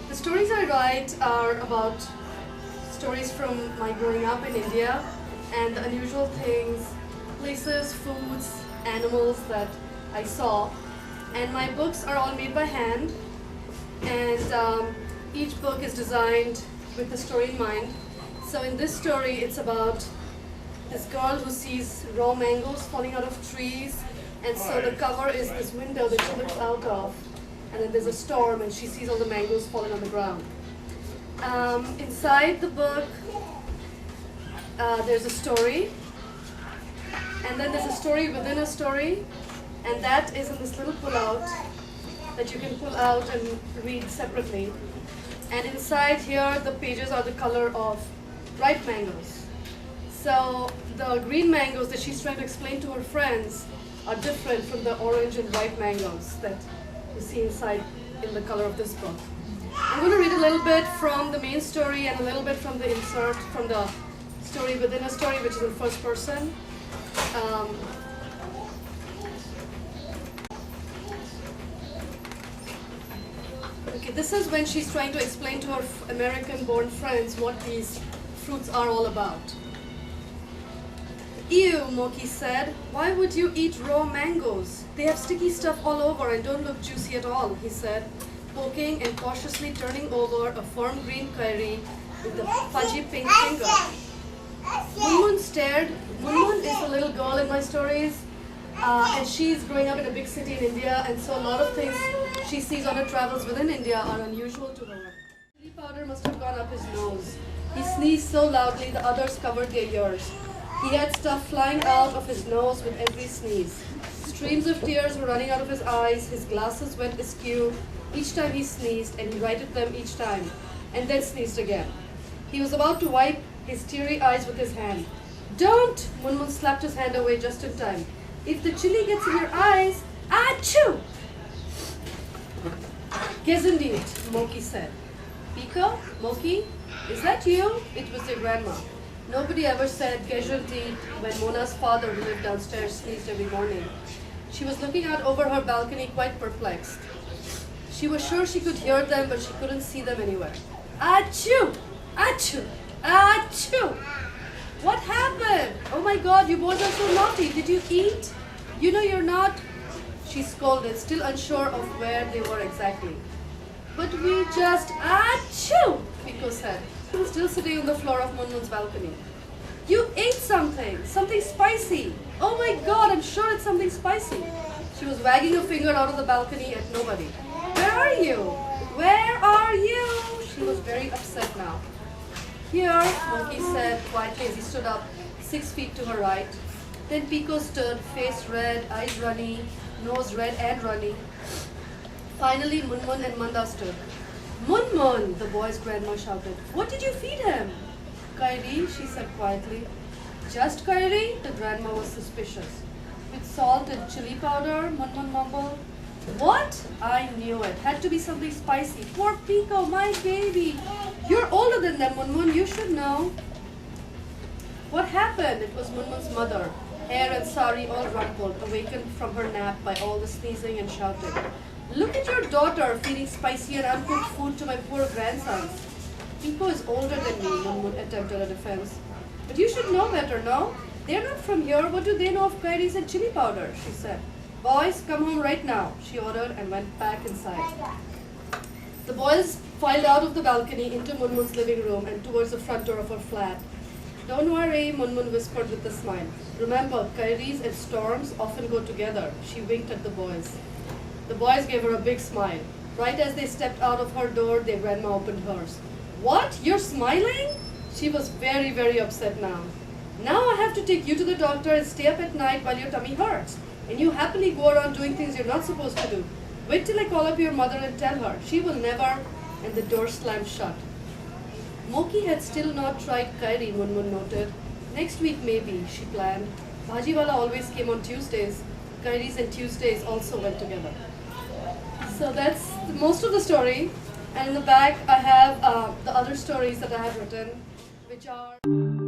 The stories I write are about stories from my growing up in India and the unusual things, places, foods, animals that I saw. And my books are all made by hand, and each book is designed with the story in mind. So in this story, it's about this girl who sees raw mangoes falling out of trees, and so the cover is this window that she looks out of, and then there's a storm and she sees all the mangoes falling on the ground. Inside the book, there's a story, and then there's a story within a story, and that is in this little pull-out that you can pull out and read separately. And inside here, the pages are the color of ripe mangoes. So the green mangoes that she's trying to explain to her friends are different from the orange and ripe mangoes that you see inside in the color of this book. I'm going to read a little bit from the main story and a little bit from the insert from the story within a story, which is in first person. Okay, this is when she's trying to explain to her American-born friends what these fruits are all about. Ew, Moki said. Why would you eat raw mangoes? They have sticky stuff all over and don't look juicy at all, he said, poking and cautiously turning over a firm green curry with a fudgy pink finger. Munmun stared. Munmun is the little girl in my stories, and she's growing up in a big city in India, and so a lot of things she sees on her travels within India are unusual to her. Chili powder must have gone up his nose. He sneezed so loudly the others covered their ears. He had stuff flying out of his nose with every sneeze. Streams of tears were running out of his eyes, his glasses went askew each time he sneezed, and he righted them each time, and then sneezed again. He was about to wipe his teary eyes with his hand. Don't! Munmun slapped his hand away just in time. If the chili gets in your eyes, achoo! Gesundheit, Moki said. Pika, Moki, is that you? It was their grandma. Nobody ever said Gesundheit when Mona's father, who lived downstairs, sneezed every morning. She was looking out over her balcony quite perplexed. She was sure she could hear them, but she couldn't see them anywhere. Achoo! Achoo! Achoo! What happened? Oh my God, you boys are so naughty. Did you eat? You know you're not. She scolded, still unsure of where they were exactly. But we just, achoo! Pico said, still sitting on the floor of Munmun's balcony. You ate something spicy. Oh my God, I'm sure it's something spicy. She was wagging a finger out of the balcony at nobody. Where are you? Where are you? She was very upset now. Here, Moki said quietly as he stood up 6 feet to her right. Then Pico stood, face red, eyes runny, nose red and runny. Finally, Munmun and Manda stood. Munmun, the boy's grandma shouted. What did you feed him? Kairi, she said quietly. Just kairi? The grandma was suspicious. With salt and chili powder, Munmun mumbled. What? I knew it. Had to be something spicy. Poor Pico, my baby. You're older than them, Munmun. You should know. What happened? It was Munmun's mother, hair and sari all rumpled, awakened from her nap by all the sneezing and shouting. Look at your daughter feeding spicy and uncooked food to my poor grandsons. Pico is older than me, Munmun attempted a defense. But you should know better, no? They're not from here. What do they know of curries and chili powder? She said. Boys, come home right now, she ordered and went back inside. The boys filed out of the balcony into Munmun's living room and towards the front door of her flat. Don't worry, Munmun whispered with a smile. Remember, curries and storms often go together. She winked at the boys. The boys gave her a big smile. Right as they stepped out of her door, their grandma opened hers. What? You're smiling? She was very, very upset now. Now I have to take you to the doctor and stay up at night while your tummy hurts. And you happily go around doing things you're not supposed to do. Wait till I call up your mother and tell her. She will never. And the door slammed shut. Moki had still not tried kairi, Munmun noted. Next week maybe, she planned. Bhajiwala always came on Tuesdays. Kairis and Tuesdays also went together. So that's most of the story. And in the back I have the other stories that I have written, which are...